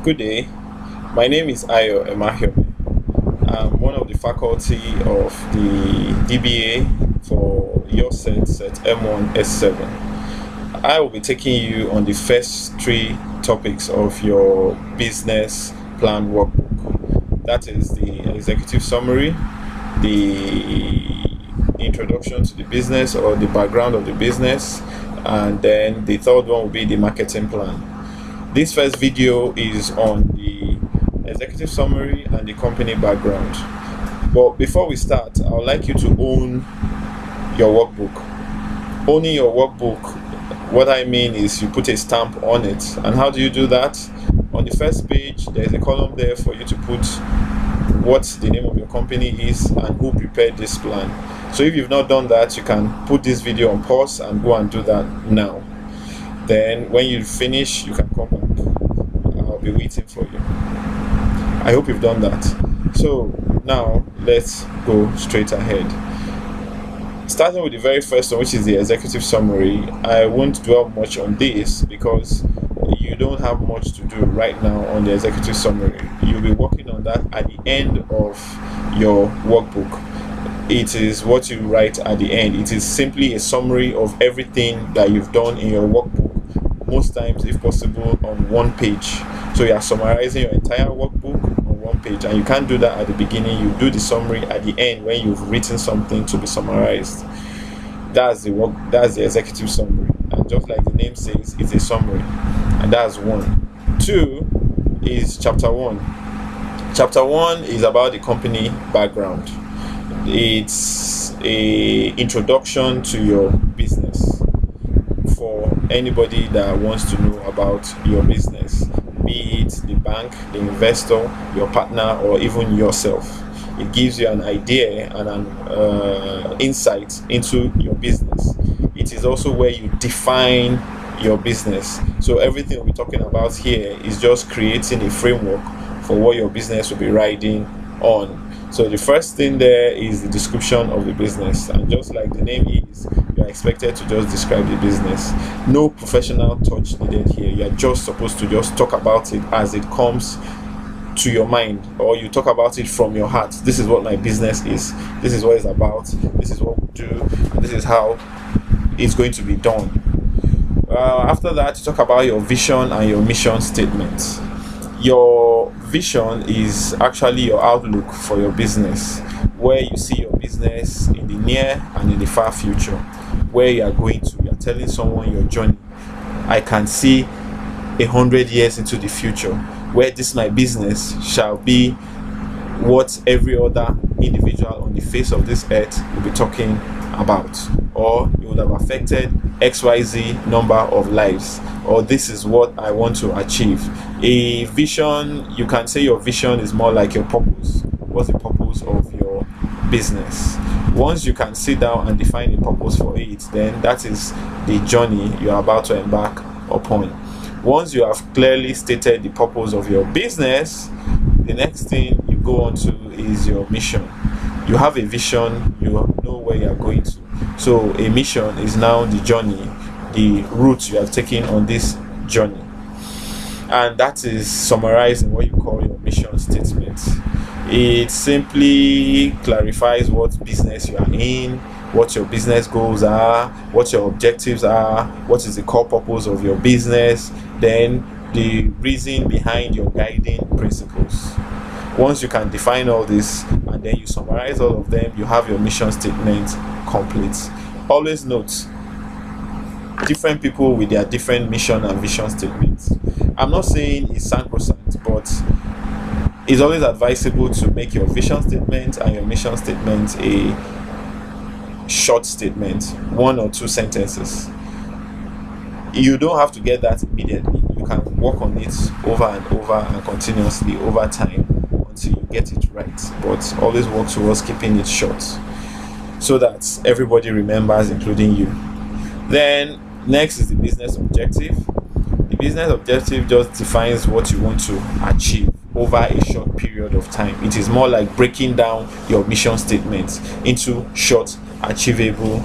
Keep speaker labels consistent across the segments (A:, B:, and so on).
A: Good day. My name is Emakhiomhe. I'm one of the faculty of the DBA for your set M1 S7. I will be taking you on the first three topics of your business plan workbook. That is the executive summary, the introduction to the business or the background of the business, and then the third one will be the marketing plan. This first video is on the executive summary and the company background. But before we start, I would like you to own your workbook. Owning your workbook, what I mean is you put a stamp on it. And how do you do that? On the first page, there's a column there for you to put what the name of your company is and who prepared this plan. So if you've not done that, you can put this video on pause and go and do that now. Then when you finish, you can come back. I'll be waiting for you. I hope you've done that. So now let's go straight ahead. Starting with the very first one, which is the executive summary. I won't dwell much on this because you don't have much to do right now on the executive summary. You'll be working on that at the end of your workbook. It is what you write at the end. It is simply a summary of everything that you've done in your workbook, most times if possible on one page. So you are summarizing your entire workbook on one page, and you can't do that at the beginning. You do the summary at the end when you've written something to be summarized. That's the executive summary, and just like the name says, it's a summary, and that's one. Two is chapter one. Chapter one is about the company background. It's a introduction to your business for anybody that wants to know about your business, be it the bank, the investor, your partner, or even yourself. It gives you an idea and an insight into your business. It is also where you define your business. So everything we're talking about here is just creating a framework for what your business will be riding on. So the first thing there is the description of the business, and just like the name is, you are expected to just describe the business. No professional touch needed here. You are just supposed to just talk about it as it comes to your mind, or you talk about it from your heart. This is what my business is. This is what it's about. This is what we do, and this is how it's going to be done. After that, you talk about your vision and your mission statement. Your vision is actually your outlook for your business, where you see your business in the near and in the far future, where you are going to. You are telling someone your journey. I can see 100 years into the future, where this my business shall be what every other individual on the face of this earth will be talking about, or it would have affected XYZ number of lives, or this is what I want to achieve. A vision, you can say your vision is more like your purpose. What's the purpose of your business? Once you can sit down and define a purpose for it, then that is the journey you are about to embark upon. Once you have clearly stated the purpose of your business, the next thing you go on to is your mission. You have a vision, you know where you are going to. So a mission is now the journey, the route you have taken on this journey. And that is summarizing what you call your mission statement. It simply clarifies what business you are in, what your business goals are, what your objectives are, what is the core purpose of your business, then the reason behind your guiding principles. Once you can define all this and then you summarize all of them, you have your mission statement complete. Always note, different people with their different mission and vision statements. I'm not saying it's sacrosanct, but it's always advisable to make your vision statement and your mission statement a short statement, 1 or 2 sentences. You don't have to get that immediately. You can work on it over and over and continuously over time until you get it right, but always work towards keeping it short so that everybody remembers, including you. Then next is the business objective. The business objective just defines what you want to achieve over a short period of time. It is more like breaking down your mission statements into short, achievable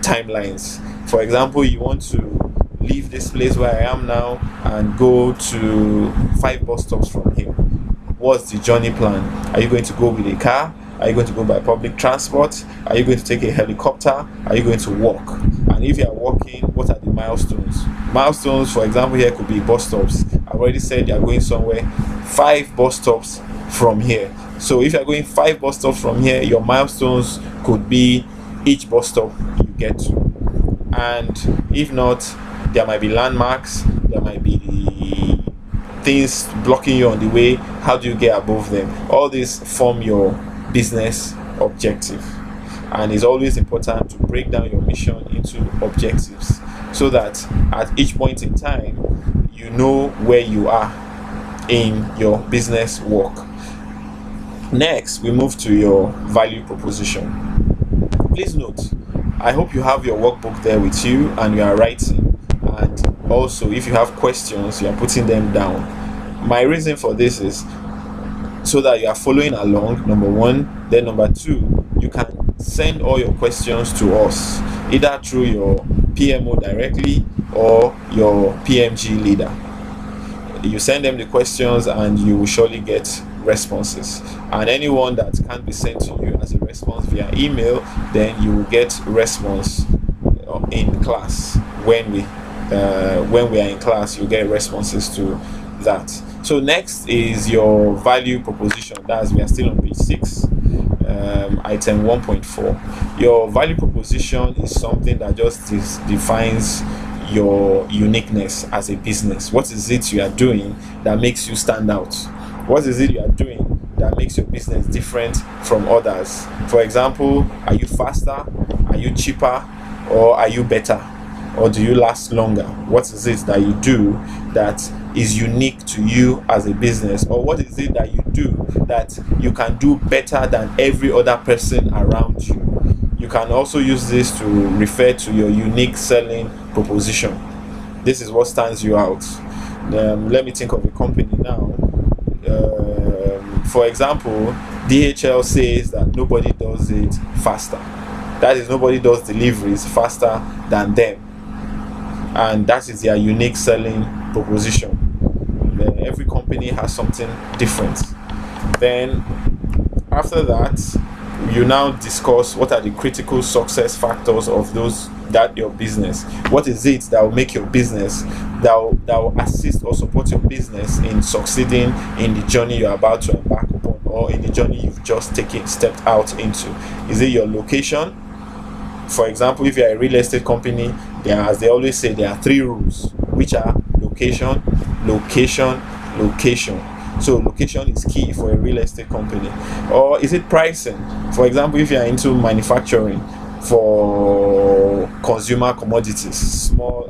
A: timelines. For example, you want to leave this place where I am now and go to 5 bus stops from here. What's the journey plan? Are you going to go with a car? Are you going to go by public transport? Are you going to take a helicopter? Are you going to walk? And if you are walking, what are the milestones? Milestones, for example, here could be bus stops. I've already said you are going somewhere 5 bus stops from here. So if you are going 5 bus stops from here, your milestones could be each bus stop you get to. And if not, there might be landmarks, there might be things blocking you on the way. How do you get above them? All these form your business objective, and it's always important to break down your mission into objectives so that at each point in time you know where you are in your business work. Next, we move to your value proposition. Please note, I hope you have your workbook there with you and you are writing, and also if you have questions you are putting them down. My reason for this is so that you are following along, number one. Then number two, you can send all your questions to us either through your PMO directly or your PMG leader. You send them the questions and you will surely get responses, and anyone that can't be sent to you as a response via email, then you will get response in class. When we are in class, you get responses to that. So next is your value proposition. That's, we are still on page 6, item 1.4. Your value proposition is something that just defines your uniqueness as a business. What is it you are doing that makes you stand out? What is it you are doing that makes your business different from others? For example, are you faster? Are you cheaper? Or are you better? Or do you last longer? What is it that you do that is unique to you as a business? Or what is it that you do that you can do better than every other person around you? You can also use this to refer to your unique selling proposition. This is what stands you out. Let me think of a company now. For example, DHL says that nobody does it faster. That is, nobody does deliveries faster than them. And that is their unique selling proposition. Every company has something different. Then after that, you now discuss what are the critical success factors of your business. What is it that will make your business, that will assist or support your business in succeeding in the journey you're about to embark upon, or in the journey you've just stepped out into? Is it your location? For example, if you're a real estate company, as they always say, there are 3 rules, which are location, location, location. So location is key for a real estate company. Or is it pricing? For example, if you are into manufacturing for consumer commodities, small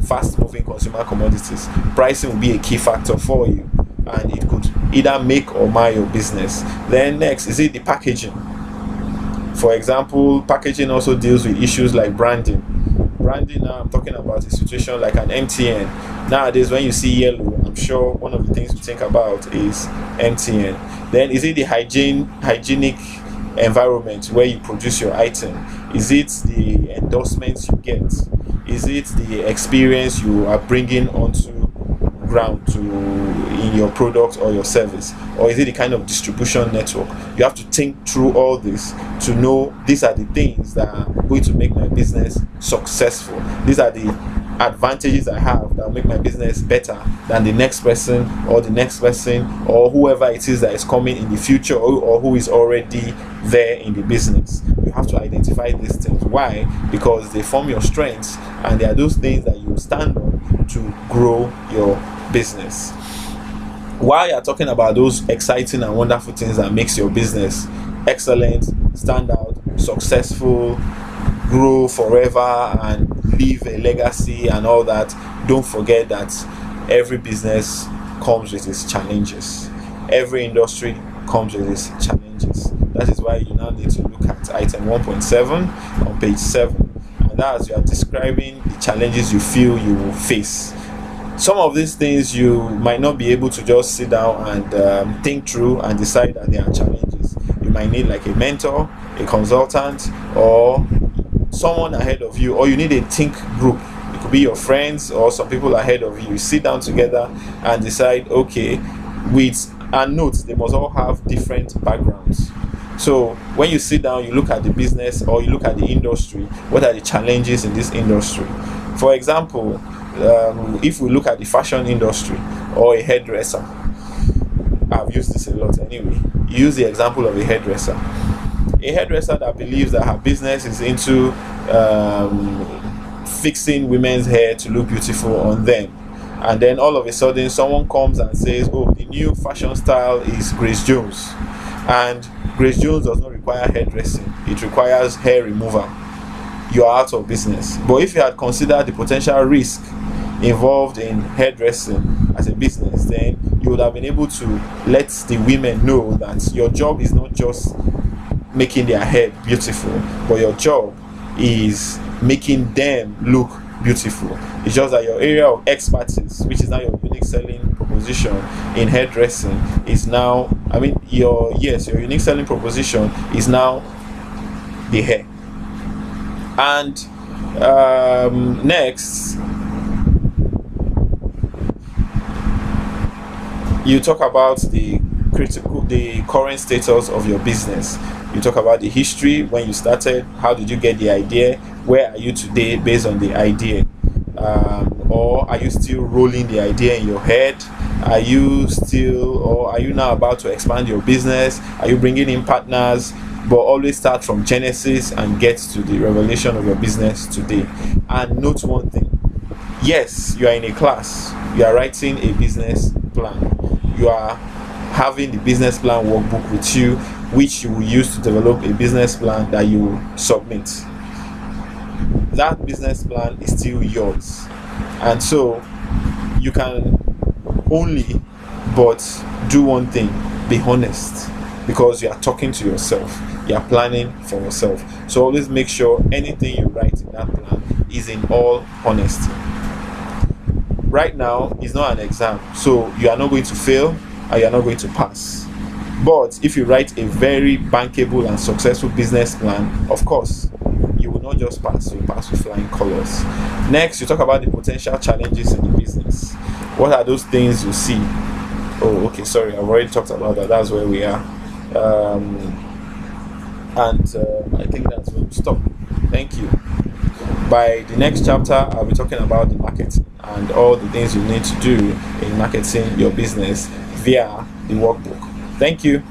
A: fast moving consumer commodities, pricing will be a key factor for you, and it could either make or mar your business. Then next, is it the packaging? For example, packaging also deals with issues like branding. Branding, now I'm talking about a situation like an MTN. Nowadays, when you see yellow, I'm sure one of the things to think about is MTN. Then is it the hygienic environment where you produce your item? Is it the endorsements you get? Is it the experience you are bringing onto ground in your product or your service? Or is it the kind of distribution network? You have to think through all this to know these are the things that are going to make my business successful. These are the advantages I have that will make my business better than the next person or the next person or whoever it is that is coming in the future, or who is already there in the business. You have to identify these things. Why? Because they form your strengths, and they are those things that you stand on to grow your business. While you are talking about those exciting and wonderful things that makes your business excellent, stand out, successful, grow forever, and leave a legacy and all that, don't forget that every business comes with its challenges. Every industry comes with its challenges. That is why you now need to look at item 1.7 on page 7, and that's, you are describing the challenges you feel you will face. Some of these things you might not be able to just sit down and think through and decide that there are challenges. You might need like a mentor, a consultant, or someone ahead of you, or you need a think group. It could be your friends or some people ahead of you. You sit down together and decide, okay, and note they must all have different backgrounds. So when you sit down, you look at the business or you look at the industry. What are the challenges in this industry? For example, if we look at the fashion industry or a hairdresser, I've used this a lot anyway. You use the example of a hairdresser. A hairdresser that believes that her business is into fixing women's hair to look beautiful on them, and then all of a sudden someone comes and says, oh, the new fashion style is Grace Jones, and Grace Jones does not require hairdressing, it requires hair removal. You are out of business. But if you had considered the potential risk involved in hairdressing as a business, then you would have been able to let the women know that your job is not just making their hair beautiful, but your job is making them look beautiful. It's just that your area of expertise, which is now your unique selling proposition in hairdressing, is now, your unique selling proposition is now the hair. And next, you talk about the current status of your business. You talk about the history, when you started, how did you get the idea, where are you today based on the idea, or are you still rolling the idea in your head? Are you now about to expand your business? Are you bringing in partners? But always start from Genesis and get to the revelation of your business today. And note one thing: yes, you are in a class, you are writing a business plan, you are having the business plan workbook with you, which you will use to develop a business plan that you will submit. That business plan is still yours, and so you can only but do one thing: be honest, because you are talking to yourself, you are planning for yourself. So always make sure anything you write in that plan is in all honesty. Right now is not an exam, so you are not going to fail and you are not going to pass. But if you write a very bankable and successful business plan, of course you will not just pass, you will pass with flying colors. Next, you talk about the potential challenges in the business. What are those things you see? Oh, okay, sorry, I've already talked about that. That's where we are. I think that's where we stop. Thank you. By the next chapter, I'll be talking about the marketing and all the things you need to do in marketing your business via the workbook. Thank you.